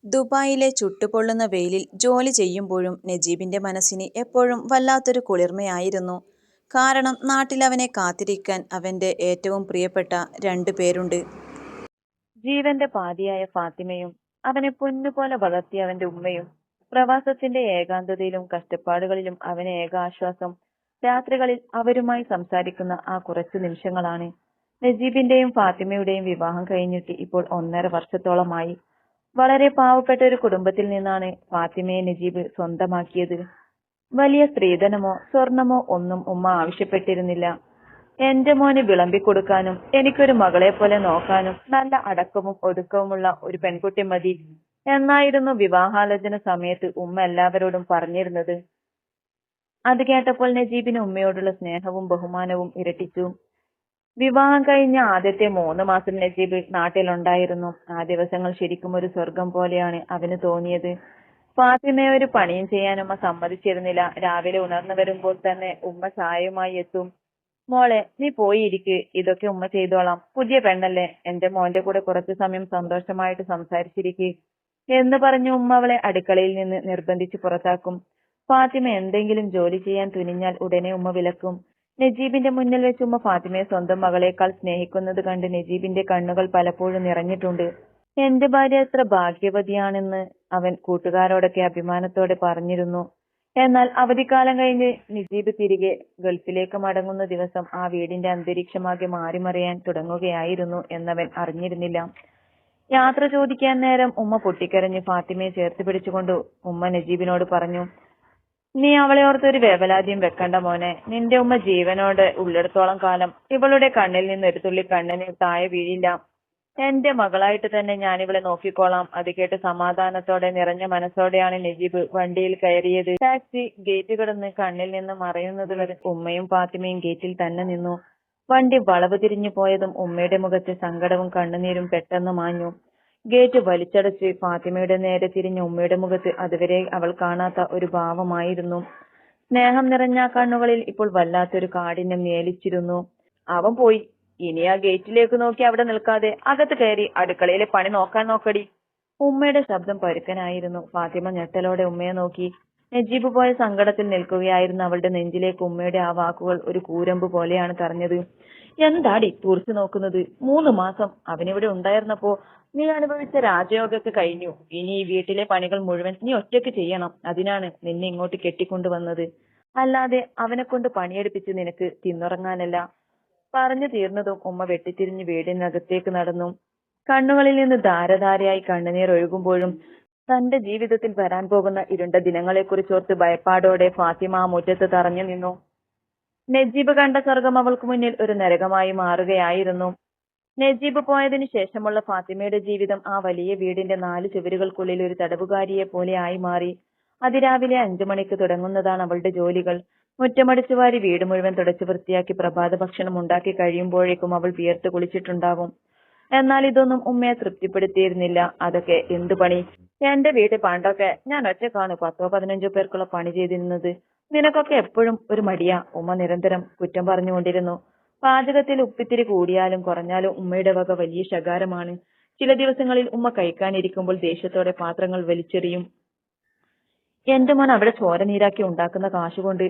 ദുബായിലെ ചുട്ടുപൊള്ളുന്ന വെയിലിൽ ജോലി ചെയ്യുമ്പോഴും നജീബിന്റെ മനസ്സിന് എപ്പോഴും വല്ലാത്തൊരു കുളിർമയായിരുന്നു. കാരണം നാട്ടിലവനെ കാത്തിരിക്കാൻ അവന്റെ ഏറ്റവും പ്രിയപ്പെട്ട 2 പേരുണ്ട്. ജീവന്റെ പാതിയായ ഫാത്തിമയും അവനെ പൊന്നുപോലെ വളർത്തിയ അവന്റെ ഉമ്മയും. പ്രവാസത്തിന്റെ ഏകാന്തതയിലും കഷ്ടപ്പാടുകളിലും അവന് ഏക ആശ്വാസം രാത്രികളിൽ അവരുമായി സംസാരിക്കുന്ന ആ കുറച്ചു നിമിഷങ്ങളാണ്. നജീബിന്റെയും ഫാത്തിമയുടെയും വിവാഹം കഴിഞ്ഞിട്ട് ഇപ്പോൾ 1.5 വർഷത്തോളമായി. വളരെ പാവപ്പെട്ട ഒരു കുടുംബത്തിൽ നിന്നാണ് ഫാത്തിമയെ നജീബ് സ്വന്തമാക്കിയത്. വലിയ സ്ത്രീധനമോ സ്വർണമോ ഒന്നും ഉമ്മ ആവശ്യപ്പെട്ടിരുന്നില്ല. എന്റെ മോന് വിളമ്പിക്കൊടുക്കാനും എനിക്കൊരു മകളെ പോലെ നോക്കാനും നല്ല അടക്കവും ഒതുക്കവുമുള്ള ഒരു പെൺകുട്ടി മതി എന്നായിരുന്നു വിവാഹാലോചന സമയത്ത് ഉമ്മ എല്ലാവരോടും പറഞ്ഞിരുന്നത്. അത് കേട്ടപ്പോൾ നജീബിന് ഉമ്മയോടുള്ള സ്നേഹവും ബഹുമാനവും ഇരട്ടിച്ചു. വിവാഹം കഴിഞ്ഞ ആദ്യത്തെ 3 മാസം നജീബ് നാട്ടിലുണ്ടായിരുന്നു. ആ ദിവസങ്ങൾ ശരിക്കും ഒരു സ്വർഗം പോലെയാണ് അവന് തോന്നിയത്. ഫാത്തിമയെ ഒരു പണിയും ചെയ്യാൻ ഉമ്മ സമ്മതിച്ചിരുന്നില്ല. രാവിലെ ഉണർന്നു വരുമ്പോൾ തന്നെ ഉമ്മ ചായയുമായി എത്തും. മോളെ, നീ പോയി ഇരിക്ക്, ഇതൊക്കെ ഉമ്മ ചെയ്തോളാം. പുതിയ പെണ്ണല്ലേ, എന്റെ മോന്റെ കൂടെ കുറച്ചു സമയം സന്തോഷമായിട്ട് സംസാരിച്ചിരിക്ക് എന്ന് പറഞ്ഞു ഉമ്മ അവളെ അടുക്കളയിൽ നിന്ന് നിർബന്ധിച്ച് പുറത്താക്കും. ഫാത്തിമ എന്തെങ്കിലും ജോലി ചെയ്യാൻ തുനിഞ്ഞാൽ ഉടനെ ഉമ്മ വിലക്കും. നജീബിന്റെ മുന്നിൽ വെച്ച് ഉമ്മ ഫാത്തിമയെ സ്വന്തം മകളേക്കാൾ സ്നേഹിക്കുന്നത് കണ്ട് നജീബിന്റെ കണ്ണുകൾ പലപ്പോഴും നിറഞ്ഞിട്ടുണ്ട്. എന്റെ ഭാര്യ എത്ര ഭാഗ്യവതിയാണെന്ന് അവൻ കൂട്ടുകാരോടൊക്കെ അഭിമാനത്തോടെ പറഞ്ഞിരുന്നു. എന്നാൽ അവധിക്കാലം കഴിഞ്ഞ് നജീബ് തിരികെ ഗൾഫിലേക്ക് മടങ്ങുന്ന ദിവസം ആ വീടിന്റെ അന്തരീക്ഷമാകെ മാറിമറിയാൻ തുടങ്ങുകയായിരുന്നു എന്നവൻ അറിഞ്ഞിരുന്നില്ല. യാത്ര ചോദിക്കാൻ നേരം ഉമ്മ പൊട്ടിക്കരഞ്ഞ് ഫാത്തിമയെ ചേർത്ത് പിടിച്ചുകൊണ്ട് ഉമ്മ നജീബിനോട് പറഞ്ഞു, നീ അവളെ ഓർത്തൊരു വേവലാതിയും വെക്കണ്ട മോനെ. നിന്റെ ഉമ്മ ജീവനോടെ ഉള്ളിടത്തോളം കാലം ഇവളുടെ കണ്ണിൽ നിന്ന് ഒരു തുള്ളി കണ്ണുനീർ താഴെ വീഴില്ല. എന്റെ മകളായിട്ട് തന്നെ ഞാനിവളെ നോക്കിക്കോളാം. അത് കേട്ട് സമാധാനത്തോടെ നിറഞ്ഞ മനസ്സോടെയാണ് നജീബ് വണ്ടിയിൽ കയറിയത്. ടാക്സി ഗേറ്റ് കടന്ന് കണ്ണിൽ നിന്ന് മറയുന്നത് വരെ ഉമ്മയും ഫാത്തിമയും ഗേറ്റിൽ തന്നെ നിന്നു. വണ്ടി വളവ് തിരിഞ്ഞു പോയതും ഉമ്മയുടെ മുഖത്തെ സങ്കടവും കണ്ണുനീരും പെട്ടെന്ന് മാഞ്ഞു. ഗേറ്റ് വലിച്ചടച്ച് ഫാത്തിമയുടെ നേരെ തിരിഞ്ഞ ഉമ്മയുടെ മുഖത്ത് അതുവരെ അവൾ കാണാത്ത ഒരു ഭാവമായിരുന്നു. സ്നേഹം നിറഞ്ഞ കണ്ണുകളിൽ ഇപ്പോൾ വല്ലാത്തൊരു കാഠിന്യം നിഴലിച്ചിരുന്നു. അവൻ പോയി. ഇനി ആ ഗേറ്റിലേക്ക് നോക്കി അവിടെ നിൽക്കാതെ അകത്ത് കയറി അടുക്കളയിലെ പണി നോക്കാൻ നോക്കടി. ഉമ്മയുടെ ശബ്ദം പരുക്കനായിരുന്നു. ഫാത്തിമ ഞെട്ടലോടെ ഉമ്മയെ നോക്കി. നജീബ് പോയ സങ്കടത്തിൽ നിൽക്കുകയായിരുന്ന അവളുടെ നെഞ്ചിലേക്ക് ഉമ്മയുടെ ആ വാക്കുകൾ ഒരു കൂരമ്പ് പോലെയാണ് തറഞ്ഞത്. എന്താടി തുറച്ചു നോക്കുന്നത്? 3 മാസം അവനിവിടെ ഉണ്ടായിരുന്നപ്പോ നീ അനുഭവിച്ച രാജയോഗമൊക്കെ കഴിഞ്ഞു. ഇനി ഈ വീട്ടിലെ പണികൾ മുഴുവൻ നീ ഒറ്റയ്ക്ക് ചെയ്യണം. അതിനാണ് നിന്നെ ഇങ്ങോട്ട് കെട്ടിക്കൊണ്ടുവന്നത്. അല്ലാതെ അവനെ കൊണ്ട് പണിയെടുപ്പിച്ച് നിനക്ക് തിന്നുറങ്ങാനല്ല. പറഞ്ഞു തീർന്നതും ഉമ്മ വെട്ടിത്തിരിഞ്ഞ് വീടിനകത്തേക്ക് നടന്നു. കണ്ണുകളിൽ നിന്ന് ധാരധാരയായി കണ്ണുനീർ ഒഴുകുമ്പോഴും തന്റെ ജീവിതത്തിൽ വരാൻ പോകുന്ന ഇരുണ്ട ദിനങ്ങളെക്കുറിച്ചോർത്ത് ഭയപ്പാടോടെ ഫാത്തിമ ആ മുറ്റത്ത് തറഞ്ഞു നിന്നു. നജീബ് കണ്ട സ്വർഗം അവൾക്ക് മുന്നിൽ ഒരു നരകമായി മാറുകയായിരുന്നു. നജീബ് പോയതിനു ശേഷമുള്ള ഫാത്തിമയുടെ ജീവിതം ആ വലിയ വീടിന്റെ 4 ചുവരുകൾക്കുള്ളിൽ ഒരു തടവുകാരിയെ പോലെ ആയി മാറി. അതിരാവിലെ 5 മണിക്ക് തുടങ്ങുന്നതാണ് അവളുടെ ജോലികൾ. മുറ്റമടിച്ചു വാരി വീട് മുഴുവൻ തുടച്ചു വൃത്തിയാക്കി പ്രഭാത ഭക്ഷണം ഉണ്ടാക്കി കഴിയുമ്പോഴേക്കും അവൾ വിയർത്ത് കുളിച്ചിട്ടുണ്ടാവും. എന്നാൽ ഇതൊന്നും ഉമ്മയെ തൃപ്തിപ്പെടുത്തിയിരുന്നില്ല. അതൊക്കെ എന്തു പണി? എന്റെ വീട്ടിൽ പണ്ടൊക്കെ ഞാൻ ഒറ്റക്കാണ് 10-15 പേർക്കുള്ള പണി ചെയ്തിരുന്നത്. നിനക്കൊക്കെ എപ്പോഴും ഒരു മടിയാ, ഉമ്മ നിരന്തരം കുറ്റം പറഞ്ഞുകൊണ്ടിരുന്നു. പാചകത്തിൽ ഉപ്പിത്തിരി കൂടിയാലും കുറഞ്ഞാലും ഉമ്മയുടെ വക വലിയ ശകാരമാണ്. ചില ദിവസങ്ങളിൽ ഉമ്മ കഴിക്കാനിരിക്കുമ്പോൾ ദേഷ്യത്തോടെ പാത്രങ്ങൾ വലിച്ചെറിയും. എന്റെ മോൻ അവിടെ ചോര നീരാക്കി ഉണ്ടാക്കുന്ന കാശുകൊണ്ട്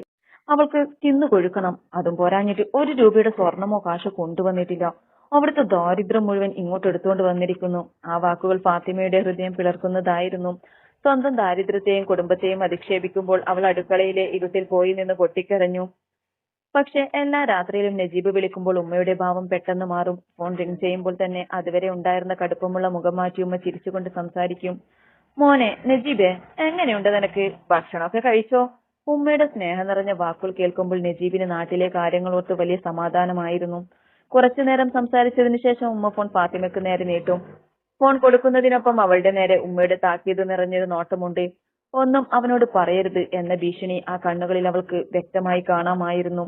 അവൾക്ക് തിന്നു കൊഴുക്കണം. അതും പോരാഞ്ഞിട്ട് 1 രൂപയുടെ സ്വർണമോ കാശോ കൊണ്ടുവന്നിട്ടില്ല. അവിടുത്തെ ദാരിദ്ര്യം മുഴുവൻ ഇങ്ങോട്ട് എടുത്തുകൊണ്ട് വന്നിരിക്കുന്നു. ആ വാക്കുകൾ ഫാത്തിമയുടെ ഹൃദയം പിളർക്കുന്നതായിരുന്നു. സ്വന്തം ദാരിദ്ര്യത്തെയും കുടുംബത്തെയും അധിക്ഷേപിക്കുമ്പോൾ അവൾ അടുക്കളയിലെ ഇരുട്ടിൽ പോയി നിന്ന് പൊട്ടിക്കരഞ്ഞു. പക്ഷെ എല്ലാ രാത്രിയിലും നജീബ് വിളിക്കുമ്പോൾ ഉമ്മയുടെ ഭാവം പെട്ടെന്ന് മാറും. ഫോൺ റിംഗ് ചെയ്യുമ്പോൾ തന്നെ അതുവരെ ഉണ്ടായിരുന്ന കടുപ്പമുള്ള മുഖം മാറ്റി ഉമ്മ ചിരിച്ചുകൊണ്ട് സംസാരിക്കും. മോനെ നജീബേ, എങ്ങനെയുണ്ട് നിനക്ക്? ഭക്ഷണമൊക്കെ കഴിച്ചോ? ഉമ്മയുടെ സ്നേഹം നിറഞ്ഞ വാക്കുകൾ കേൾക്കുമ്പോൾ നജീബിന് നാട്ടിലെ കാര്യങ്ങളോർത്ത് വലിയ സമാധാനമായിരുന്നു. കുറച്ചുനേരം സംസാരിച്ചതിനു ശേഷം ഉമ്മ ഫോൺ ഫാത്തിമയ്ക്ക് നേരെ നീട്ടും. ഫോൺ കൊടുക്കുന്നതിനൊപ്പം അവളുടെ നേരെ ഉമ്മയുടെ താക്കീത് നിറഞ്ഞൊരു നോട്ടമുണ്ട്. ഒന്നും അവനോട് പറയരുത് എന്ന ഭീഷണി ആ കണ്ണുകളിൽ അവൾക്ക് വ്യക്തമായി കാണാമായിരുന്നു.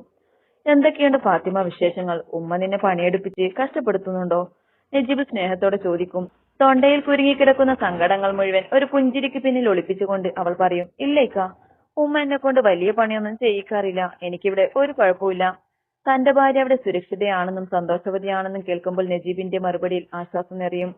എന്തൊക്കെയുണ്ട് ഫാത്തിമ വിശേഷങ്ങൾ? ഉമ്മ നിന്നെ പണിയെടുപ്പിച്ച് കഷ്ടപ്പെടുത്തുന്നുണ്ടോ? നജീബ് സ്നേഹത്തോടെ ചോദിക്കും. തൊണ്ടയിൽ കുരുങ്ങിക്കിടക്കുന്ന സങ്കടങ്ങൾ മുഴുവൻ ഒരു പുഞ്ചിരിക്ക് പിന്നിൽ ഒളിപ്പിച്ചുകൊണ്ട് അവൾ പറയും, ഇല്ലേക്ക, ഉമ്മ എന്നെ കൊണ്ട് വലിയ പണിയൊന്നും ചെയ്യിക്കാറില്ല. എനിക്കിവിടെ ഒരു കുഴപ്പമില്ല. തന്റെ ഭാര്യ അവിടെ സുരക്ഷിതയാണെന്നും സന്തോഷവതിയാണെന്നും കേൾക്കുമ്പോൾ നജീബിന്റെ മറുപടിയിൽ ആശ്വാസം നിറയും.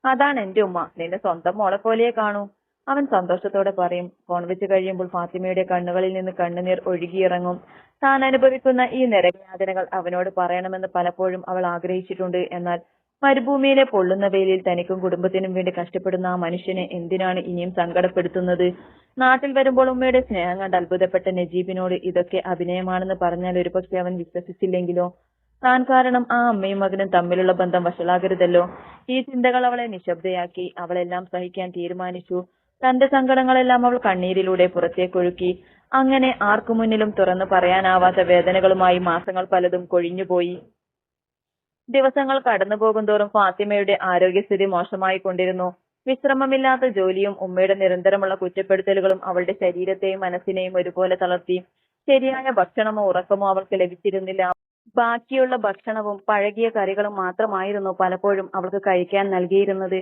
അതാണ് എന്റെ ഉമ്മ, നിന്റെ സ്വന്തം മോളെ പോലെയെ കാണൂ, അവൻ സന്തോഷത്തോടെ പറയും. ഫോൺ വെച്ച് കഴിയുമ്പോൾ ഫാത്തിമയുടെ കണ്ണുകളിൽ നിന്ന് കണ്ണുനീർ ഒഴുകിയിറങ്ങും. താൻ അനുഭവിക്കുന്ന ഈ നരകയാതനകൾ അവനോട് പറയണമെന്ന് പലപ്പോഴും അവൾ ആഗ്രഹിച്ചിട്ടുണ്ട്. എന്നാൽ മരുഭൂമിയിലെ പൊള്ളുന്ന വെയിലിൽ തനിക്കും കുടുംബത്തിനും വേണ്ടി കഷ്ടപ്പെടുന്ന ആ മനുഷ്യനെ എന്തിനാണ് ഇനിയും സങ്കടപ്പെടുത്തുന്നത്? നാട്ടിൽ വരുമ്പോൾ ഉമ്മയുടെ സ്നേഹം കണ്ട് അത്ഭുതപ്പെട്ട നജീബിനോട് ഇതൊക്കെ അഭിനയമാണെന്ന് പറഞ്ഞാൽ ഒരുപക്ഷെ അവൻ വിശ്വസിച്ചില്ലെങ്കിലോ? താൻ കാരണം ആ അമ്മയും മകനും തമ്മിലുള്ള ബന്ധം വഷളാകരുതല്ലോ. ഈ ചിന്തകൾ അവളെ നിശബ്ദയാക്കി. അവളെല്ലാം സഹിക്കാൻ തീരുമാനിച്ചു. തന്റെ സങ്കടങ്ങളെല്ലാം അവൾ കണ്ണീരിലൂടെ പുറത്തേക്കൊഴുക്കി. അങ്ങനെ ആർക്കു മുന്നിലും തുറന്നു പറയാനാവാത്ത വേദനകളുമായി മാസങ്ങൾ പലതും കൊഴിഞ്ഞുപോയി. ദിവസങ്ങൾ കടന്നുപോകും തോറും ഫാത്തിമയുടെ ആരോഗ്യസ്ഥിതി മോശമായി കൊണ്ടിരുന്നു. വിശ്രമമില്ലാത്ത ജോലിയും ഉമ്മയുടെ നിരന്തരമുള്ള കുറ്റപ്പെടുത്തലുകളും അവളുടെ ശരീരത്തെയും മനസ്സിനെയും ഒരുപോലെ തളർത്തി. ശരിയായ ഭക്ഷണമോ ഉറക്കമോ അവൾക്ക് ലഭിച്ചിരുന്നില്ല. ബാക്കിയുള്ള ഭക്ഷണവും പഴകിയ കറികളും മാത്രമായിരുന്നു പലപ്പോഴും അവൾക്ക് കഴിക്കാൻ നൽകിയിരുന്നത്.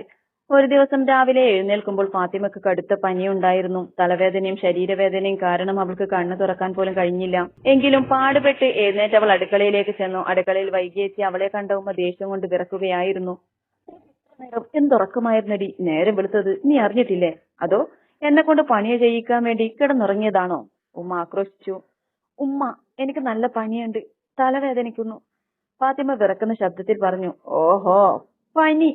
ഒരു ദിവസം രാവിലെ എഴുന്നേൽക്കുമ്പോൾ ഫാത്തിമക്ക് കടുത്ത പനിയുണ്ടായിരുന്നു. തലവേദനയും ശരീരവേദനയും കാരണം അവൾക്ക് കണ്ണു തുറക്കാൻ പോലും കഴിഞ്ഞില്ല. എങ്കിലും പാടുപെട്ട് എഴുന്നേറ്റ് അവൾ അടുക്കളയിലേക്ക് ചെന്നു. അടുക്കളയിൽ വൈകിയെത്തി അവളെ കണ്ട ഉമ്മ ദേഷ്യം കൊണ്ട് വിറക്കുകയായിരുന്നു. എന്തുറക്കമായിരുന്നടി നേരം വെളുത്തത്, നീ അറിഞ്ഞിട്ടില്ലേ? അതോ എന്നെ കൊണ്ട് പണിയെ ചെയ്യിക്കാൻ വേണ്ടി കിടന്നുറങ്ങിയതാണോ? ഉമ്മ ആക്രോശിച്ചു. ഉമ്മ, എനിക്ക് നല്ല പനിയുണ്ട്, തലവേദനിക്കുന്നു, ഫാത്തിമ വിറക്കുന്ന ശബ്ദത്തിൽ പറഞ്ഞു. ഓഹോ, പണി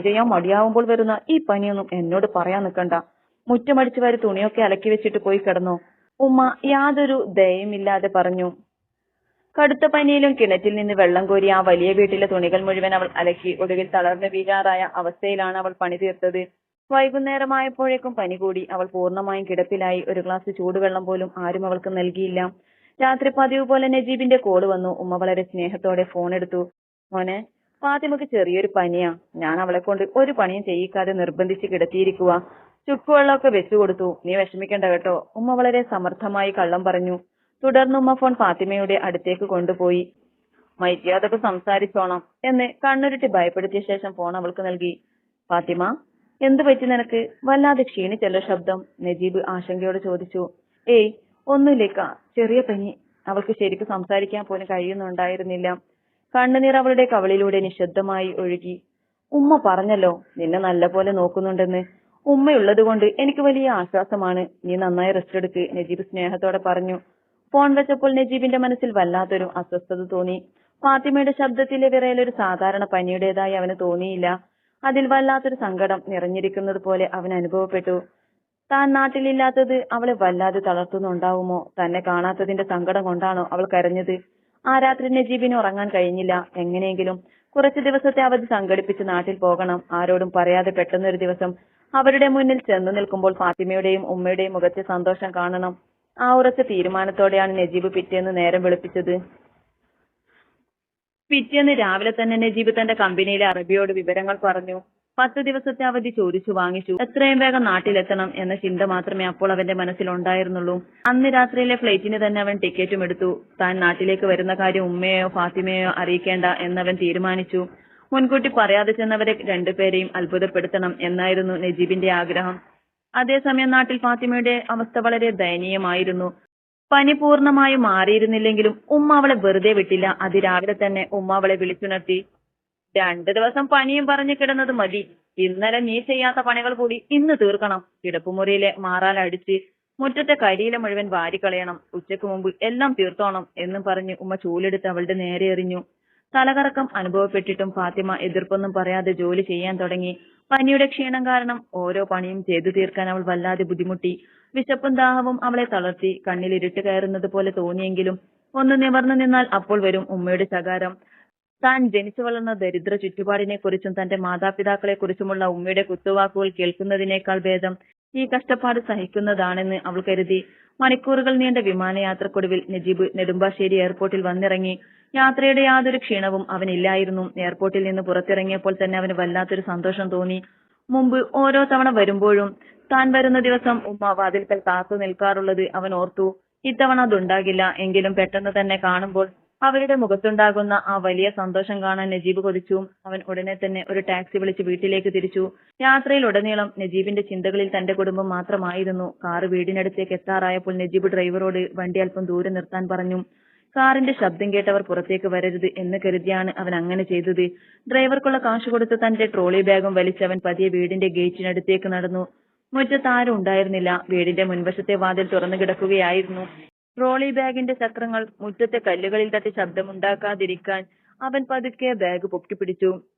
ചെയ്യാൻ മടിയാവുമ്പോൾ വരുന്ന ഈ പനിയൊന്നും എന്നോട് പറയാൻ നിൽക്കണ്ട. മുറ്റമടിച്ചു വാരി തുണിയൊക്കെ അലക്കി വെച്ചിട്ട് പോയി കിടന്നു, ഉമ്മ യാതൊരു ദയയുമില്ലാതെ പറഞ്ഞു. കടുത്ത പനിയിലും കിണറ്റിൽ നിന്ന് വെള്ളം കോരി ആ വലിയ വീട്ടിലെ തുണികൾ മുഴുവൻ അവൾ അലക്കി. ഒടുവിൽ തളർന്നു വീഴാറായ അവസ്ഥയിലാണ് അവൾ പണി തീർത്തത്. വൈകുന്നേരമായപ്പോഴേക്കും പനി കൂടി. അവൾ പൂർണ്ണമായും കിടപ്പിലായി. ഒരു ഗ്ലാസ് ചൂടുവെള്ളം പോലും ആരും അവൾക്ക് നൽകിയില്ല. രാത്രി പതിവ് പോലെ നജീബിന്റെ കോള് വന്നു. ഉമ്മ വളരെ സ്നേഹത്തോടെ ഫോൺ എടുത്തു. മോനെ, ഫാത്തിമക്ക് ചെറിയൊരു പനിയാ. ഞാൻ അവളെ കൊണ്ട് ഒരു പണിയും ചെയ്യിക്കാതെ നിർബന്ധിച്ച് കിടത്തിയിരിക്കുക. ചുക്കുവെള്ളമൊക്കെ വെച്ചു കൊടുത്തു. നീ വിഷമിക്കണ്ട കേട്ടോ, ഉമ്മ വളരെ സമർത്ഥമായി കള്ളം പറഞ്ഞു. തുടർന്ന് ഉമ്മ ഫോൺ ഫാത്തിമയുടെ അടുത്തേക്ക് കൊണ്ടുപോയി. മര്യാദക്ക് സംസാരിച്ചോണം എന്ന് കണ്ണുരുട്ടി ഭയപ്പെടുത്തിയ ശേഷം ഫോൺ അവൾക്ക് നൽകി. ഫാത്തിമ, എന്തു പറ്റി നിനക്ക്? വല്ലാതെ ക്ഷീണിച്ചല്ലോ ശബ്ദം, നജീബ് ആശങ്കയോട് ചോദിച്ചു. ഏയ് ഒന്നുമില്ലേക്ക, ചെറിയ പനി. അവൾക്ക് ശരിക്കും സംസാരിക്കാൻ പോലും കഴിയുന്നുണ്ടായിരുന്നില്ല. കണ്ണുനീർ അവളുടെ കവളിലൂടെ നിശബ്ദമായി ഒഴുകി. ഉമ്മ പറഞ്ഞല്ലോ നിന്നെ നല്ലപോലെ നോക്കുന്നുണ്ടെന്ന്. ഉമ്മയുള്ളത് കൊണ്ട് എനിക്ക് വലിയ ആശ്വാസമാണ്. നീ നന്നായി റെസ്റ്റ് എടുക്ക്, നജീബ് സ്നേഹത്തോടെ പറഞ്ഞു. ഫോൺ വെച്ചപ്പോൾ നജീബിന്റെ മനസ്സിൽ വല്ലാത്തൊരു അസ്വസ്ഥത തോന്നി. ഫാത്തിമയുടെ ശബ്ദത്തിലെ വിറയൽ ഒരു സാധാരണ പനിയുടേതായി അവന് തോന്നിയില്ല. അതിൽ വല്ലാത്തൊരു സങ്കടം നിറഞ്ഞിരിക്കുന്നത് പോലെ അവൻ അനുഭവപ്പെട്ടു. താൻ നാട്ടിലില്ലാത്തത് അവളെ വല്ലാതെ തളർത്തുന്നുണ്ടാവുമോ? തന്നെ കാണാത്തതിന്റെ സങ്കടം കൊണ്ടാണോ അവൾ കരഞ്ഞത്? ആ രാത്രി നജീബിന് ഉറങ്ങാൻ കഴിഞ്ഞില്ല. എങ്ങനെയെങ്കിലും കുറച്ചു ദിവസത്തെ അവധി സംഘടിപ്പിച്ച് നാട്ടിൽ പോകണം. ആരോടും പറയാതെ പെട്ടെന്നൊരു ദിവസം അവരുടെ മുന്നിൽ ചെന്നു നിൽക്കുമ്പോൾ ഫാത്തിമയുടെയും ഉമ്മയുടെയും മുഖത്തെ സന്തോഷം കാണണം. ആ ഉറച്ച തീരുമാനത്തോടെയാണ് നജീബ് പിറ്റേന്ന് നേരം വെളുപ്പിച്ചത്. പിറ്റേന്ന് രാവിലെ തന്നെ നജീബ് തന്റെ കമ്പനിയിലെ അറബിയോട് വിവരങ്ങൾ പറഞ്ഞു. 10 ദിവസത്തെ അവധി ചോദിച്ചു വാങ്ങിച്ചു. എത്രയും വേഗം നാട്ടിലെത്തണം എന്ന ചിന്ത മാത്രമേ അപ്പോൾ അവന്റെ മനസ്സിലുണ്ടായിരുന്നുള്ളൂ. അന്ന് രാത്രിയിലെ ഫ്ലൈറ്റിന് തന്നെ അവൻ ടിക്കറ്റും എടുത്തു. താൻ നാട്ടിലേക്ക് വരുന്ന കാര്യം ഉമ്മയെയോ ഫാത്തിമയെയോ അറിയിക്കേണ്ട എന്നവൻ തീരുമാനിച്ചു. മുൻകൂട്ടി പറയാതെ ചെന്നവരെ രണ്ടുപേരെയും അത്ഭുതപ്പെടുത്തണം എന്നായിരുന്നു നജീബിന്റെ ആഗ്രഹം. അതേസമയം നാട്ടിൽ ഫാത്തിമയുടെ അവസ്ഥ വളരെ ദയനീയമായിരുന്നു. പനി പൂർണ്ണമായും മാറിയിരുന്നില്ലെങ്കിലും ഉമ്മ അവളെ വെറുതെ വിട്ടില്ല. അതിരാവിലെ തന്നെ ഉമ്മ അവളെ വിളിച്ചുണർത്തി. 2 ദിവസം പനിയും പറഞ്ഞു കിടന്നത് മതി. ഇന്നലെ നീ ചെയ്യാത്ത പണികൾ കൂടി ഇന്ന് തീർക്കണം. കിടപ്പുമുറിയിലെ മാറാല അടിച്ച് മുറ്റത്തെ കരിയില മുഴുവൻ വാരിക്കളയണം. ഉച്ചയ്ക്ക് മുമ്പ് എല്ലാം തീർത്തോണം എന്നും പറഞ്ഞ് ഉമ്മ ചൂലെടുത്ത് അവളുടെ നേരെ എറിഞ്ഞു. തലകറക്കം അനുഭവപ്പെട്ടിട്ടും ഫാത്തിമ എതിർപ്പൊന്നും പറയാതെ ജോലി ചെയ്യാൻ തുടങ്ങി. പനിയുടെ ക്ഷീണം കാരണം ഓരോ പണിയും ചെയ്തു തീർക്കാൻ അവൾ വല്ലാതെ ബുദ്ധിമുട്ടി. വിശപ്പും ദാഹവും അവളെ തളർത്തി. കണ്ണിൽ ഇരുട്ട് കയറുന്നത് പോലെ തോന്നിയെങ്കിലും ഒന്ന് നിവർന്നു നിന്നാൽ അപ്പോൾ വരും ഉമ്മയുടെ ശകാരം. താൻ ജനിച്ചു വളർന്ന ദരിദ്ര ചുറ്റുപാടിനെ കുറിച്ചും തന്റെ മാതാപിതാക്കളെ കുറിച്ചുമുള്ള ഉമ്മയുടെ കുത്തുവാക്കുകൾ കേൾക്കുന്നതിനേക്കാൾ ഭേദം ഈ കഷ്ടപ്പാട് സഹിക്കുന്നതാണെന്ന് അവൾ കരുതി. മണിക്കൂറുകൾ നീണ്ട വിമാനയാത്രക്കൊടുവിൽ നജീബ് നെടുമ്പാശ്ശേരി എയർപോർട്ടിൽ വന്നിറങ്ങി. യാത്രയുടെ യാതൊരു ക്ഷീണവും അവനില്ലായിരുന്നു. എയർപോർട്ടിൽ നിന്ന് പുറത്തിറങ്ങിയപ്പോൾ തന്നെ അവന് വല്ലാത്തൊരു സന്തോഷം തോന്നി. മുമ്പ് ഓരോ തവണ വരുമ്പോഴും താൻ വരുന്ന ദിവസം ഉമ്മ വാതിൽക്കൽ കാത്തു നിൽക്കാറുള്ളത് അവൻ ഓർത്തു. ഇത്തവണ അതുണ്ടാകില്ല. എങ്കിലും പെട്ടെന്ന് തന്നെ കാണുമ്പോൾ അവരുടെ മുഖത്തുണ്ടാകുന്ന ആ വലിയ സന്തോഷം കാണാൻ നജീബ് കൊതിച്ചു. അവൻ ഉടനെ തന്നെ ഒരു ടാക്സി വിളിച്ച് വീട്ടിലേക്ക് തിരിച്ചു. യാത്രയിൽ ഉടനീളം നജീബിന്റെ ചിന്തകളിൽ തന്റെ കുടുംബം മാത്രമായിരുന്നു. കാറ് വീടിനടുത്തേക്ക് എത്താറായപ്പോൾ നജീബ് ഡ്രൈവറോട് വണ്ടി അല്പം ദൂരെ നിർത്താൻ പറഞ്ഞു. കാറിന്റെ ശബ്ദം കേട്ടവർ പുറത്തേക്ക് വരരുത് എന്ന് കരുതിയാണ് അവൻ അങ്ങനെ ചെയ്തത്. ഡ്രൈവർക്കുള്ള കാശ് കൊടുത്ത് തന്റെ ട്രോളി ബാഗും വലിച്ചവൻ പതിയെ വീടിന്റെ ഗേറ്റിനടുത്തേക്ക് നടന്നു. മുറ്റത്ത് ആരും ഉണ്ടായിരുന്നില്ല. വീടിന്റെ മുൻവശത്തെ വാതിൽ തുറന്നു കിടക്കുകയായിരുന്നു. ട്രോളി ബാഗിന്റെ ചക്രങ്ങൾ മുറ്റത്തെ കല്ലുകളിൽ തട്ടി ശബ്ദമുണ്ടാക്കാതിരിക്കാൻ അവൻ പതുക്കെ ബാഗ് പൊക്കിപ്പിടിച്ചു.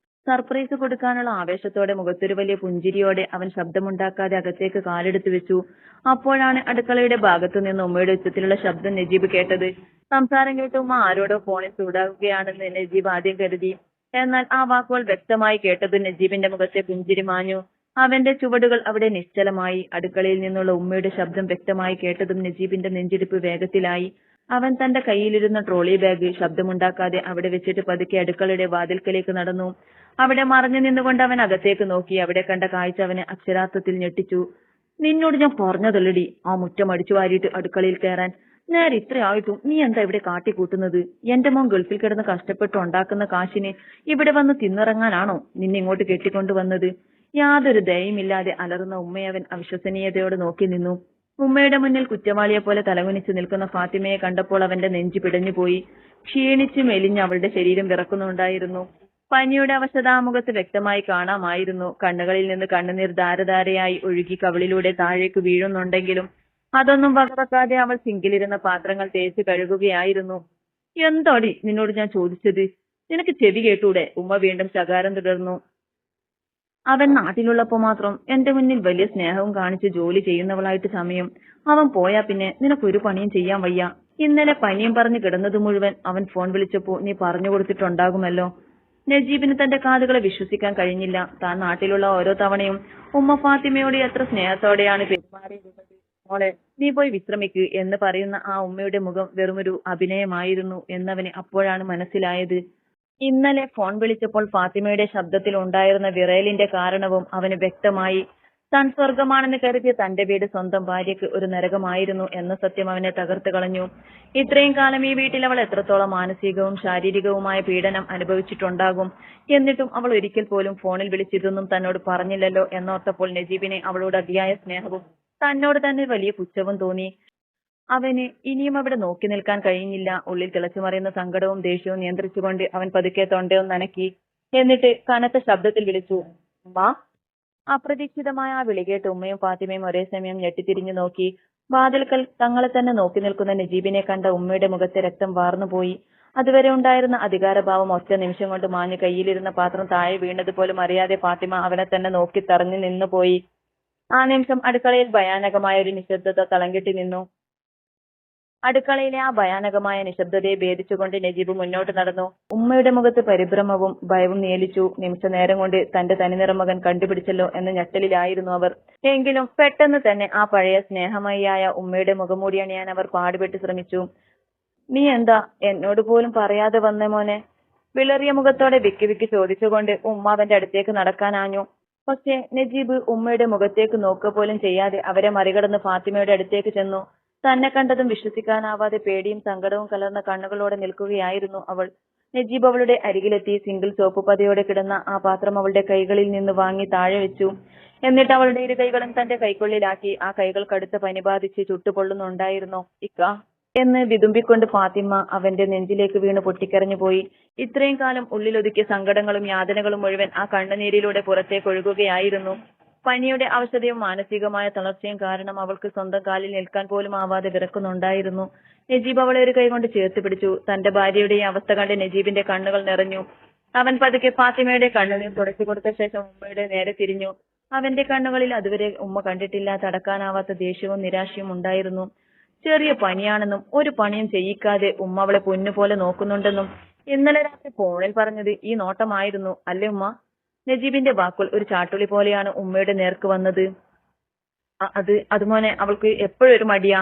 സർപ്രൈസ് കൊടുക്കാനുള്ള ആവേശത്തോടെ മുഖത്തൊരു വലിയ പുഞ്ചിരിയോടെ അവൻ ശബ്ദമുണ്ടാക്കാതെ അകത്തേക്ക് കാലെടുത്തു വെച്ചു. അപ്പോഴാണ് അടുക്കളയുടെ ഭാഗത്തു നിന്ന് ഉമ്മയുടെ ഉച്ചത്തിലുള്ള ശബ്ദം നജീബ് കേട്ടത്. സംസാരം കേട്ട് ഉമ്മ ആരോടോ ഫോണിൽ ചൂടാകുകയാണെന്ന് നജീബ് ആദ്യം കരുതി. എന്നാൽ ആ വാക്കുകൾ വ്യക്തമായി കേട്ടത് നജീബിന്റെ മുഖത്തെ പുഞ്ചിരി മാഞ്ഞു. അവന്റെ ചുവടുകൾ അവിടെ നിശ്ചലമായി. അടുക്കളയിൽ നിന്നുള്ള ഉമ്മയുടെ ശബ്ദം വ്യക്തമായി കേട്ടതും നജീബിന്റെ നെഞ്ചിടിപ്പ് വേഗത്തിലായി. അവൻ തന്റെ കയ്യിലിരുന്ന ട്രോളി ബാഗ് ശബ്ദമുണ്ടാക്കാതെ അവിടെ വെച്ചിട്ട് പതുക്കെ അടുക്കളയുടെ വാതിൽക്കലേക്ക് നടന്നു. അവിടെ മറഞ്ഞു നിന്നുകൊണ്ട് അവൻ അകത്തേക്ക് നോക്കി. അവിടെ കണ്ട കാഴ്ച അവനെ അക്ഷരാർത്ഥത്തിൽ ഞെട്ടിച്ചു. നിന്നോട് ഞാൻ പറഞ്ഞതല്ലടി ആ മുറ്റം അടിച്ചു വാരിയിട്ട് അടുക്കളയിൽ കയറാൻ. നേരെ ഇത്രയായിട്ടും നീ എന്താ ഇവിടെ കാട്ടിക്കൂട്ടുന്നത്? എന്റെ മോൻ ഗൾഫിൽ കിടന്ന് കഷ്ടപ്പെട്ട് ഉണ്ടാക്കുന്ന കാശിന് ഇവിടെ വന്ന് തിന്നിറങ്ങാനാണോ നിന്നെ ഇങ്ങോട്ട് കെട്ടിക്കൊണ്ടുവന്നത്? യാതൊരു ദയയുമില്ലാതെ അലറുന്ന ഉമ്മയെ അവൻ അവിശ്വസനീയതയോടെ നോക്കി നിന്നു. ഉമ്മയുടെ മുന്നിൽ കുറ്റവാളിയെ പോലെ തലകുനിച്ച് നിൽക്കുന്ന ഫാത്തിമയെ കണ്ടപ്പോൾ അവന്റെ നെഞ്ചു പിടഞ്ഞുപോയി. ക്ഷീണിച്ച് മെലിഞ്ഞ് അവളുടെ ശരീരം വിറക്കുന്നുണ്ടായിരുന്നു. പനിയുടെ അവശത ആ മുഖത്ത് വ്യക്തമായി കാണാമായിരുന്നു. കണ്ണുകളിൽ നിന്ന് കണ്ണുനീർ ധാരധാരയായി ഒഴുകി കവിളിലൂടെ താഴേക്ക് വീഴുന്നുണ്ടെങ്കിലും അതൊന്നും വകവെക്കാതെ അവൾ സിങ്കിലിരുന്ന പാത്രങ്ങൾ തേച്ച് കഴുകുകയായിരുന്നു. എന്താടി നിന്നോട് ഞാൻ ചോദിച്ചത്? നിനക്ക് ചെവി കേട്ടൂടെ? ഉമ്മ വീണ്ടും ശകാരം തുടർന്നു. അവൻ നാട്ടിലുള്ളപ്പോ മാത്രം എന്റെ മുന്നിൽ വലിയ സ്നേഹവും കാണിച്ച് ജോലി ചെയ്യുന്നവളായിട്ട് സമയം. അവൻ പോയാ പിന്നെ നിനക്കൊരു പണിയും ചെയ്യാൻ വയ്യ. ഇന്നലെ പനിയും പറഞ്ഞു കിടന്നത് മുഴുവൻ അവൻ ഫോൺ വിളിച്ചപ്പോ നീ പറഞ്ഞു കൊടുത്തിട്ടുണ്ടാകുമല്ലോ. നജീബിന് തന്റെ കാതുകളെ വിശ്വസിക്കാൻ കഴിഞ്ഞില്ല. താൻ നാട്ടിലുള്ള ഓരോ തവണയും ഉമ്മ ഫാത്തിമയോട് എത്ര സ്നേഹത്തോടെയാണ് പെരുമാറിയിരുന്നത്. മോളെ നീ പോയി വിശ്രമിക്ക് എന്ന് പറയുന്ന ആ ഉമ്മയുടെ മുഖം വെറുമൊരു അഭിനയമായിരുന്നു എന്നവന് അപ്പോഴാണ് മനസ്സിലായത്. ഇന്നലെ ഫോൺ വിളിച്ചപ്പോൾ ഫാത്തിമയുടെ ശബ്ദത്തിൽ ഉണ്ടായിരുന്ന വിറയലിന്റെ കാരണവും അവന് വ്യക്തമായി. താൻ സ്വർഗമാണെന്ന് കരുതിയ തന്റെ വീട് സ്വന്തം ഭാര്യയ്ക്ക് ഒരു നരകമായിരുന്നു എന്ന സത്യം അവനെ തകർത്ത് കളഞ്ഞു. ഇത്രയും കാലം ഈ വീട്ടിൽ അവൾ എത്രത്തോളം മാനസികവും ശാരീരികവുമായ പീഡനം അനുഭവിച്ചിട്ടുണ്ടാകും. എന്നിട്ടും അവൾ ഒരിക്കൽ പോലും ഫോണിൽ വിളിച്ചിതൊന്നും തന്നോട് പറഞ്ഞില്ലല്ലോ എന്നോർത്തപ്പോൾ നജീബിനെ അവളോട് അതിയായ സ്നേഹവും തന്നോട് തന്നെ വലിയ പുച്ഛവും തോന്നി. അവന് ഇനിയും അവിടെ നോക്കി നിൽക്കാൻ കഴിഞ്ഞില്ല. ഉള്ളിൽ തിളച്ചുമറിയുന്ന സങ്കടവും ദേഷ്യവും നിയന്ത്രിച്ചുകൊണ്ട് അവൻ പതുക്കെ തൊണ്ടയും നനക്കി. എന്നിട്ട് കനത്ത ശബ്ദത്തിൽ വിളിച്ചു, ഉമ്മ. അപ്രതീക്ഷിതമായ ആ വിളി കേട്ട് ഉമ്മയും ഫാത്തിമയും ഒരേ സമയം ഞെട്ടിത്തിരിഞ്ഞു നോക്കി. വാതിൽക്കൽ തങ്ങളെ തന്നെ നോക്കി നിൽക്കുന്ന നജീബിനെ കണ്ട ഉമ്മയുടെ മുഖത്തെ രക്തം വാർന്നുപോയി. അതുവരെ ഉണ്ടായിരുന്ന അധികാരഭാവം ഒറ്റ നിമിഷം കൊണ്ട് മാഞ്ഞു. കയ്യിലിരുന്ന പാത്രം താഴെ വീണതുപോലും അറിയാതെ ഫാത്തിമ അവനെ തന്നെ നോക്കി തറഞ്ഞു നിന്നുപോയി. ആ നിമിഷം അടുക്കളയിൽ ഭയാനകമായ ഒരു നിശബ്ദത തളംകെട്ടി നിന്നു. അടുക്കളയിലെ ആ ഭയാനകമായ നിശബ്ദതയെ ഭേദിച്ചുകൊണ്ട് നജീബ് മുന്നോട്ട് നടന്നു. ഉമ്മയുടെ മുഖത്ത് പരിഭ്രമവും ഭയവും നിയലിച്ചു. നിമിഷ നേരം കൊണ്ട് തന്റെ തനിനിറ മകൻ കണ്ടുപിടിച്ചല്ലോ എന്ന ഞെട്ടലിലായിരുന്നു അവർ. എങ്കിലും പെട്ടെന്ന് തന്നെ ആ പഴയ സ്നേഹമയിയായ ഉമ്മയുടെ മുഖംമൂടി അണിയാൻ അവർ പാടുപെട്ട് ശ്രമിച്ചു. നീ എന്താ എന്നോട് പോലും പറയാതെ വന്നേ മോനെ? വിളറിയ മുഖത്തോടെ വിക്കി വിക്കി ചോദിച്ചുകൊണ്ട് ഉമ്മ അവന്റെ അടുത്തേക്ക് നടക്കാനാഞ്ഞു. പക്ഷേ നജീബ് ഉമ്മയുടെ മുഖത്തേക്ക് നോക്കുക പോലും ചെയ്യാതെ അവരെ മറികടന്ന് ഫാത്തിമയുടെ അടുത്തേക്ക് ചെന്നു. തന്നെ കണ്ടതും വിശ്വസിക്കാനാവാതെ പേടിയും സങ്കടവും കലർന്ന കണ്ണുകളോടെ നിൽക്കുകയായിരുന്നു അവൾ. നജീബ് അവളുടെ അരികിലെത്തി സിംഗിൾ സോപ്പ് പതയോടെ കിടന്ന ആ പാത്രം അവളുടെ കൈകളിൽ നിന്ന് വാങ്ങി താഴെ വെച്ചു. എന്നിട്ട് അവളുടെ ഇരു കൈകളും തന്റെ കൈക്കുള്ളിലാക്കി. ആ കൈകൾ കടുത്ത പനി ബാധിച്ച് ചുട്ടുപൊള്ളുന്നുണ്ടായിരുന്നു. ഇക്ക എന്ന് വിതുമ്പിക്കൊണ്ട് ഫാത്തിമ അവന്റെ നെഞ്ചിലേക്ക് വീണ് പൊട്ടിക്കരഞ്ഞു പോയി. ഇത്രയും കാലം ഉള്ളിലൊതുക്കിയ സങ്കടങ്ങളും യാതനകളും മുഴുവൻ ആ കണ്ണുനീരിലൂടെ പുറത്തേക്ക് ഒഴുകുകയായിരുന്നു. പനിയുടെ അവശതയും മാനസികമായ തളർച്ചയും കാരണം അവൾക്ക് സ്വന്തം കാലിൽ നിൽക്കാൻ പോലും ആവാതെ വിറക്കുന്നുണ്ടായിരുന്നു. നജീബ് അവളെ ഒരു കൈകൊണ്ട് ചേർത്ത് പിടിച്ചു. തന്റെ ഭാര്യയുടെ ഈ അവസ്ഥ കണ്ട് നജീബിന്റെ കണ്ണുകൾ നിറഞ്ഞു. അവൻ പതുക്കെ ഫാത്തിമയുടെ കണ്ണുനീർ തുടച്ചു കൊടുത്ത ശേഷം ഉമ്മയുടെ നേരെ തിരിഞ്ഞു. അവന്റെ കണ്ണുകളിൽ അതുവരെ ഉമ്മ കണ്ടിട്ടില്ലാത്ത അടക്കാനാവാത്ത ദേഷ്യവും നിരാശയും ഉണ്ടായിരുന്നു. ചെറിയ പനിയാണെന്നും ഒരു പണിയും ചെയ്യിക്കാതെ ഉമ്മ അവളെ പൊന്നുപോലെ നോക്കുന്നുണ്ടെന്നും ഇന്നലെ രാത്രി ഫോണിൽ പറഞ്ഞത് ഈ നോട്ടമായിരുന്നു അല്ലേ ഉമ്മ? നജീബിന്റെ വാക്കുകൾ ഒരു ചാട്ടുളി പോലെയാണ് ഉമ്മയുടെ നേർക്ക് വന്നത്. അത് മോനെ, അവൾക്ക് എപ്പോഴൊരു മടിയാ.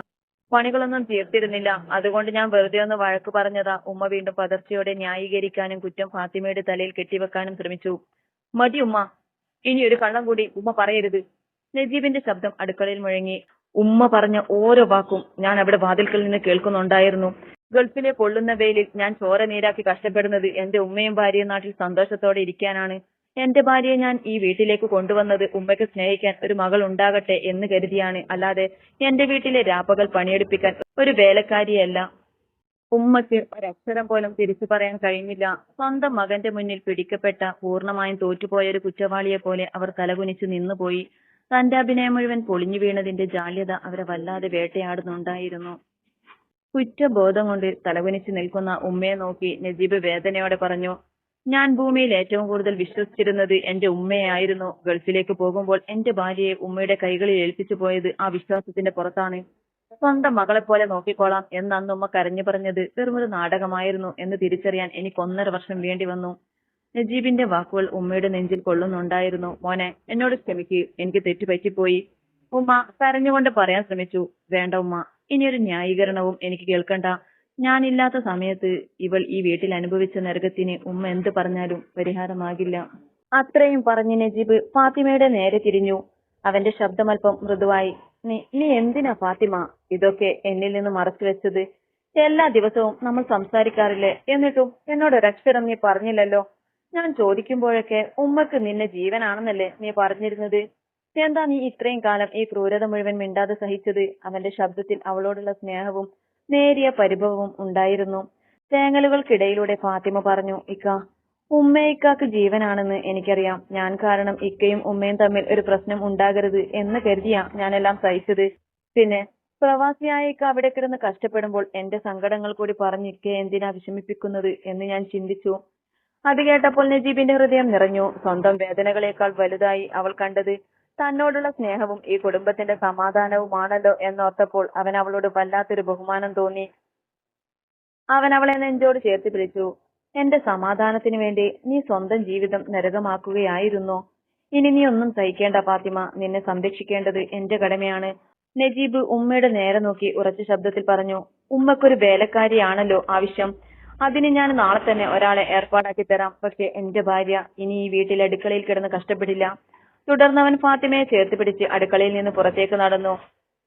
പണികളൊന്നും തീർത്തിരുന്നില്ല. അതുകൊണ്ട് ഞാൻ വെറുതെ ഒന്ന് വഴക്ക് പറഞ്ഞതാ. ഉമ്മ വീണ്ടും പതർച്ചയോടെ ന്യായീകരിക്കാനും കുറ്റം ഫാത്തിമയുടെ തലയിൽ കെട്ടിവെക്കാനും ശ്രമിച്ചു. മതി ഉമ്മ, ഇനി ഒരു കള്ളം കൂടി ഉമ്മ പറയരുത്. നജീബിന്റെ ശബ്ദം അടുക്കളയിൽ മുഴങ്ങി. ഉമ്മ പറഞ്ഞ ഓരോ വാക്കും ഞാൻ അവിടെ വാതിൽക്കൽ നിന്ന് കേൾക്കുന്നുണ്ടായിരുന്നു. ഗൾഫിലെ പൊള്ളുന്ന വെയിലിൽ ഞാൻ ചോര നീരാക്കി കഷ്ടപ്പെടുന്നത് എന്റെ ഉമ്മയും ഭാര്യയും നാട്ടിൽ സന്തോഷത്തോടെ ഇരിക്കാനാണ്. എന്റെ ഭാര്യയെ ഞാൻ ഈ വീട്ടിലേക്ക് കൊണ്ടുവന്നത് ഉമ്മയ്ക്ക് സ്നേഹിക്കാൻ ഒരു മകൾ ഉണ്ടാകട്ടെ എന്ന് കരുതിയാണ്. അല്ലാതെ എന്റെ വീട്ടിലെ രാപ്പകൽ പണിയെടുപ്പിക്കാൻ ഒരു വേലക്കാരിയല്ല. ഉമ്മയ്ക്ക് ഒരക്ഷരം പോലും തിരിച്ചു പറയാൻ കഴിഞ്ഞില്ല. സ്വന്തം മകന്റെ മുന്നിൽ പിടിക്കപ്പെട്ട പൂർണ്ണമായും തോറ്റുപോയ ഒരു കുറ്റവാളിയെ പോലെ അവർ തലകുനിച്ച് നിന്നുപോയി. തന്റെ അഭിനയം മുഴുവൻ പൊളിഞ്ഞു വീണതിന്റെ ജാള്യത അവരെ വല്ലാതെ വേട്ടയാടുന്നുണ്ടായിരുന്നു. കുറ്റബോധം കൊണ്ട് തലകുനിച്ച് നിൽക്കുന്ന ഉമ്മയെ നോക്കി നജീബ് വേദനയോടെ പറഞ്ഞു, ഞാൻ ഭൂമിയിൽ ഏറ്റവും കൂടുതൽ വിശ്വസിച്ചിരുന്നത് എന്റെ ഉമ്മയായിരുന്നു. ഗൾഫിലേക്ക് പോകുമ്പോൾ എന്റെ ഭാര്യയെ ഉമ്മയുടെ കൈകളിൽ ഏൽപ്പിച്ചു പോയത് ആ വിശ്വാസത്തിന്റെ പുറത്താണ്. സ്വന്തം മകളെപ്പോലെ നോക്കിക്കോളാം എന്ന് ഉമ്മ കരഞ്ഞു പറഞ്ഞത് വെറുമൊരു നാടകമായിരുന്നു എന്ന് തിരിച്ചറിയാൻ എനിക്ക് 1.5 വർഷം വേണ്ടി വന്നു. നജീബിന്റെ വാക്കുകൾ ഉമ്മയുടെ നെഞ്ചിൽ കൊള്ളുന്നുണ്ടായിരുന്നു. മോനെ, എന്നോട് ക്ഷമിക്ക്, എനിക്ക് തെറ്റുപറ്റിപ്പോയി. ഉമ്മ കരഞ്ഞുകൊണ്ട് പറയാൻ ശ്രമിച്ചു. വേണ്ട ഉമ്മ, ഇനിയൊരു ന്യായീകരണവും എനിക്ക് കേൾക്കണ്ട. ഞാനില്ലാത്ത സമയത്ത് ഇവൾ ഈ വീട്ടിൽ അനുഭവിച്ച നരകത്തിന് ഉമ്മ എന്ത് പറഞ്ഞാലും പരിഹാരമാകില്ല. അത്രയും പറഞ്ഞ് നജീബ് ഫാത്തിമയുടെ നേരെ തിരിഞ്ഞു. അവന്റെ ശബ്ദമല്പം മൃദുവായി. നീ എന്തിനാ ഫാത്തിമ ഇതൊക്കെ എന്നിൽ നിന്ന് മറച്ചു വെച്ചത്? എല്ലാ ദിവസവും നമ്മൾ സംസാരിക്കാറില്ലേ? എന്നിട്ടും എന്നോട് ഒരക്ഷരം നീ പറഞ്ഞില്ലല്ലോ. ഞാൻ ചോദിക്കുമ്പോഴൊക്കെ ഉമ്മക്ക് നിന്നെ ജീവനാണെന്നല്ലേ നീ പറഞ്ഞിരുന്നത്? എന്താ നീ ഇത്രയും കാലം ഈ ക്രൂരത മുഴുവൻ മിണ്ടാതെ സഹിച്ചത്? അവന്റെ ശബ്ദത്തിൽ അവളോടുള്ള സ്നേഹവും നേരിയ പരിഭവവും ഉണ്ടായിരുന്നു. തേങ്ങലുകൾക്കിടയിലൂടെ ഫാത്തിമ പറഞ്ഞു, ഇക്ക, ഉമ്മയിക്കാക്ക് ജീവനാണെന്ന് എനിക്കറിയാം. ഞാൻ കാരണം ഇക്കയും ഉമ്മയും തമ്മിൽ ഒരു പ്രശ്നം ഉണ്ടാകരുത് എന്ന് കരുതിയാ ഞാനെല്ലാം സഹിച്ചത്. പിന്നെ പ്രവാസിയായ ഇക്ക അവിടെ കിടന്ന് കഷ്ടപ്പെടുമ്പോൾ എന്റെ സങ്കടങ്ങൾ കൂടി പറഞ്ഞ് ഇക്കയെ എന്തിനാ വിഷമിപ്പിക്കുന്നത് എന്ന് ഞാൻ ചിന്തിച്ചു. അത് കേട്ടപ്പോൾ നജീബിന്റെ ഹൃദയം നിറഞ്ഞു. സ്വന്തം വേദനകളേക്കാൾ വലുതായി അവൾ കണ്ടത് തന്നോടുള്ള സ്നേഹവും ഈ കുടുംബത്തിന്റെ സമാധാനവുമാണല്ലോ എന്നോർത്തപ്പോൾ അവൻ അവളോട് വല്ലാത്തൊരു ബഹുമാനം തോന്നി. അവൻ അവളെ നെഞ്ചോട് ചേർത്ത് പിടിച്ചു. എന്റെ സമാധാനത്തിന് വേണ്ടി നീ സ്വന്തം ജീവിതം നരകമാക്കുകയായിരുന്നോ? ഇനി നീ ഒന്നും സഹിക്കേണ്ട ഫാത്തിമ, നിന്നെ സംരക്ഷിക്കേണ്ടത് എന്റെ കടമയാണ്. നജീബ് ഉമ്മയുടെ നേരെ നോക്കി ഉറച്ച ശബ്ദത്തിൽ പറഞ്ഞു. ഉമ്മക്കൊരു വേലക്കാരിയാണല്ലോ ആവശ്യം. അതിന് ഞാൻ നാളെ തന്നെ ഒരാളെ ഏർപ്പാടാക്കി തരാം. പക്ഷെ എന്റെ ഭാര്യ ഇനി ഈ വീട്ടിൽ അടുക്കളയിൽ കിടന്ന് കഷ്ടപ്പെടില്ല. തുടർന്നവൻ ഫാത്തിമയെ ചേർത്ത് പിടിച്ച് അടുക്കളയിൽ നിന്ന് പുറത്തേക്ക് നടന്നു.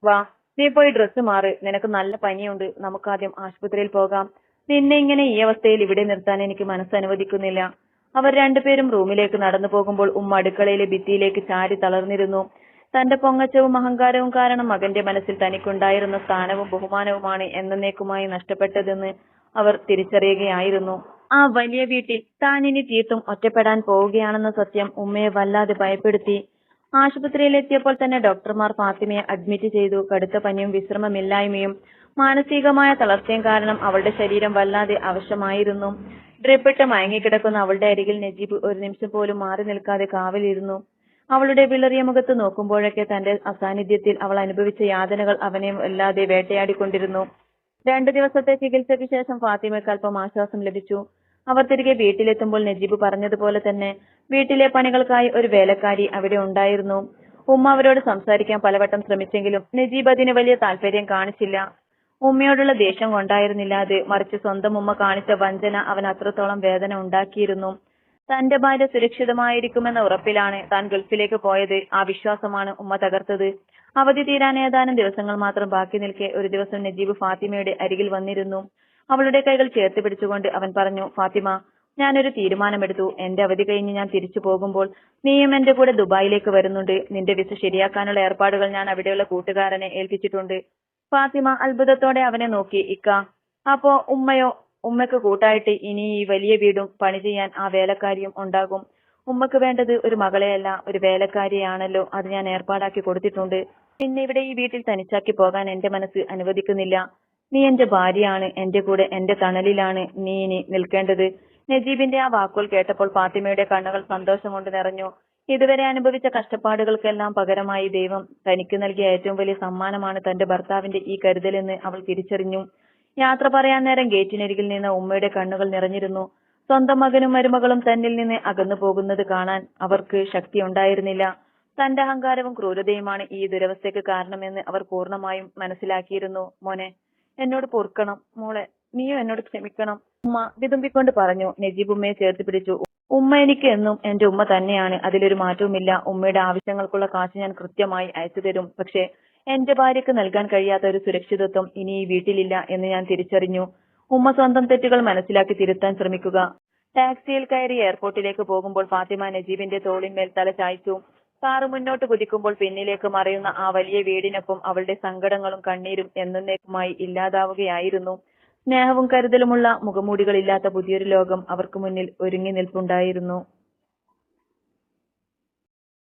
വാ, നീ പോയി ഡ്രസ്സ് മാറ്. നിനക്ക് നല്ല പനിയുണ്ട്. നമുക്കാദ്യം ആശുപത്രിയിൽ പോകാം. നിന്നെ ഇങ്ങനെ ഈ അവസ്ഥയിൽ ഇവിടെ നിർത്താൻ എനിക്ക് മനസ്സനുവദിക്കുന്നില്ല. അവർ രണ്ടുപേരും റൂമിലേക്ക് നടന്നു പോകുമ്പോൾ ഉമ്മ അടുക്കളയിലെ ഭിത്തിയിലേക്ക് ചാരി തളർന്നിരുന്നു. തന്റെ പൊങ്ങച്ചവും അഹങ്കാരവും കാരണം മകന്റെ മനസ്സിൽ തനിക്കുണ്ടായിരുന്ന സ്ഥാനവും ബഹുമാനവുമാണ് എന്നേക്കുമായി നഷ്ടപ്പെട്ടതെന്ന് അവർ തിരിച്ചറിയുകയായിരുന്നു. ആ വലിയ വീട്ടിൽ താൻ ഇനി തീർത്തും ഒറ്റപ്പെടാൻ പോവുകയാണെന്ന സത്യം ഉമ്മയെ വല്ലാതെ ഭയപ്പെടുത്തി. ആശുപത്രിയിലെത്തിയപ്പോൾ തന്നെ ഡോക്ടർമാർ ഫാത്തിമയെ അഡ്മിറ്റ് ചെയ്തു. കടുത്ത പനിയും വിശ്രമമില്ലായ്മയും മാനസികമായ തളർച്ചയും കാരണം അവളുടെ ശരീരം വല്ലാതെ അവശമായിരുന്നു. ഡ്രിപ്പിട്ട് മയങ്ങിക്കിടക്കുന്ന അവളുടെ അരികിൽ നജീബ് ഒരു നിമിഷം പോലും മാറി നിൽക്കാതെ കാവലിരുന്നു. അവളുടെ വിളറിയ മുഖത്ത് നോക്കുമ്പോഴൊക്കെ തന്റെ അസാന്നിധ്യത്തിൽ അവൾ അനുഭവിച്ച യാതനകൾ അവനെ വല്ലാതെ വേട്ടയാടിക്കൊണ്ടിരുന്നു. 2 ദിവസത്തെ ചികിത്സയ്ക്ക് ശേഷം ഫാത്തിമയ്ക്ക് അല്പം ആശ്വാസം ലഭിച്ചു. അവർ തിരികെ വീട്ടിലെത്തുമ്പോൾ നജീബ് പറഞ്ഞതുപോലെ തന്നെ വീട്ടിലെ പണികൾക്കായി ഒരു വേലക്കാരി അവിടെ ഉണ്ടായിരുന്നു. ഉമ്മ അവരോട് സംസാരിക്കാൻ പലവട്ടം ശ്രമിച്ചെങ്കിലും നജീബ് അതിന് വലിയ താല്പര്യം കാണിച്ചില്ല. ഉമ്മയോടുള്ള ദേഷ്യം കൊണ്ടായിരുന്നില്ല അത്, മറിച്ച് സ്വന്തം ഉമ്മ കാണിച്ച വഞ്ചന അവൻ അത്രത്തോളം വേദന ഉണ്ടാക്കിയിരുന്നു. തന്റെ ഭാര്യ സുരക്ഷിതമായിരിക്കുമെന്ന ഉറപ്പിലാണ് താൻ ഗൾഫിലേക്ക് പോയത്. ആ വിശ്വാസമാണ് ഉമ്മ തകർത്തത്. അവധി തീരാൻ ഏതാനും ദിവസങ്ങൾ മാത്രം ബാക്കി നിൽക്കെ ഒരു ദിവസം നജീബ് ഫാത്തിമയുടെ അരികിൽ വന്നിരുന്നു. അവളുടെ കൈകൾ ചേർത്ത് പിടിച്ചുകൊണ്ട് അവൻ പറഞ്ഞു, ഫാത്തിമ, ഞാനൊരു തീരുമാനമെടുത്തു. എന്റെ അവധി കഴിഞ്ഞ് ഞാൻ തിരിച്ചു പോകുമ്പോൾ നീയും എന്റെ കൂടെ ദുബായിലേക്ക് വരുന്നുണ്ട്. നിന്റെ വിസ ശരിയാക്കാനുള്ള ഏർപ്പാടുകൾ ഞാൻ അവിടെയുള്ള കൂട്ടുകാരനെ ഏൽപ്പിച്ചിട്ടുണ്ട്. ഫാത്തിമ അത്ഭുതത്തോടെ അവനെ നോക്കി. ഇക്ക, അപ്പോ ഉമ്മയോ? ഉമ്മക്ക് കൂട്ടായിട്ട് ഇനി ഈ വലിയ വീടും പണി ചെയ്യാൻ ആ വേലക്കാരിയും ഉണ്ടാകും. ഉമ്മക്ക് വേണ്ടത് ഒരു മകളെയല്ല, ഒരു വേലക്കാരിയാണല്ലോ. അത് ഞാൻ ഏർപ്പാടാക്കി കൊടുത്തിട്ടുണ്ട്. പിന്നെ ഇവിടെ ഈ വീട്ടിൽ തനിച്ചാക്കി പോകാൻ എന്റെ മനസ്സ് അനുവദിക്കുന്നില്ല. നീ എന്റെ ഭാര്യയാണ്. എന്റെ കൂടെ എന്റെ തണലിലാണ് നീ ഇനി നിൽക്കേണ്ടത്. നജീബിന്റെ ആ വാക്കുകൾ കേട്ടപ്പോൾ ഫാത്തിമയുടെ കണ്ണുകൾ സന്തോഷം കൊണ്ട് നിറഞ്ഞു. ഇതുവരെ അനുഭവിച്ച കഷ്ടപ്പാടുകൾക്കെല്ലാം പകരമായി ദൈവം തനിക്ക് നൽകിയ ഏറ്റവും വലിയ സമ്മാനമാണ് തന്റെ ഭർത്താവിന്റെ ഈ കരുതലെന്ന് അവൾ തിരിച്ചറിഞ്ഞു. യാത്ര പറയാൻ നേരം ഗേറ്റിനരികിൽ നിന്ന് ഉമ്മയുടെ കണ്ണുകൾ നിറഞ്ഞിരുന്നു. സ്വന്തം മകനും മരുമകളും തന്നിൽ നിന്ന് അകന്നു പോകുന്നത് കാണാൻ അവർക്ക് ശക്തി ഉണ്ടായിരുന്നില്ല. തന്റെ അഹങ്കാരവും ക്രൂരതയുമാണ് ഈ ദുരവസ്ഥയ്ക്ക് കാരണമെന്ന് അവർ പൂർണ്ണമായും മനസ്സിലാക്കിയിരുന്നു. മോനെ, എന്നോട് പൊറുക്കണം. മോളെ, നീയും എന്നോട് ക്ഷമിക്കണം, ഉമ്മ വിതുമ്പിക്കൊണ്ട് പറഞ്ഞു. നജീബ് ഉമ്മയെ ചേർത്ത് പിടിച്ചു. ഉമ്മ എനിക്ക് എന്നും എന്റെ ഉമ്മ തന്നെയാണ്. അതിലൊരു മാറ്റവുമില്ല. ഉമ്മയുടെ ആവശ്യങ്ങൾക്കുള്ള കാശ് ഞാൻ കൃത്യമായി അയച്ചു തരും. പക്ഷേ എന്റെ ഭാര്യക്ക് നൽകാൻ കഴിയാത്ത ഒരു സുരക്ഷിതത്വം ഇനി ഈ വീട്ടിലില്ല എന്ന് ഞാൻ തിരിച്ചറിഞ്ഞു. ഉമ്മ സ്വന്തം തെറ്റുകൾ മനസ്സിലാക്കി തിരുത്താൻ ശ്രമിക്കുക. ടാക്സിയിൽ കയറി എയർപോർട്ടിലേക്ക് പോകുമ്പോൾ ഫാത്തിമ നജീബിന്റെ തോളിന്മേൽ തല ചായ്ച്ചു. കാറ് മുന്നോട്ട് കുതിക്കുമ്പോൾ പിന്നിലേക്ക് മറയുന്ന ആ വലിയ വീടിനൊപ്പം അവളുടെ സങ്കടങ്ങളും കണ്ണീരും എന്നേക്കുമായി ഇല്ലാതാവുകയായിരുന്നു. സ്നേഹവും കരുതലുമുള്ള മുഖമൂടികളില്ലാത്ത പുതിയൊരു ലോകം അവർക്ക് മുന്നിൽ ഒരുങ്ങി നിൽപ്പുണ്ടായിരുന്നു.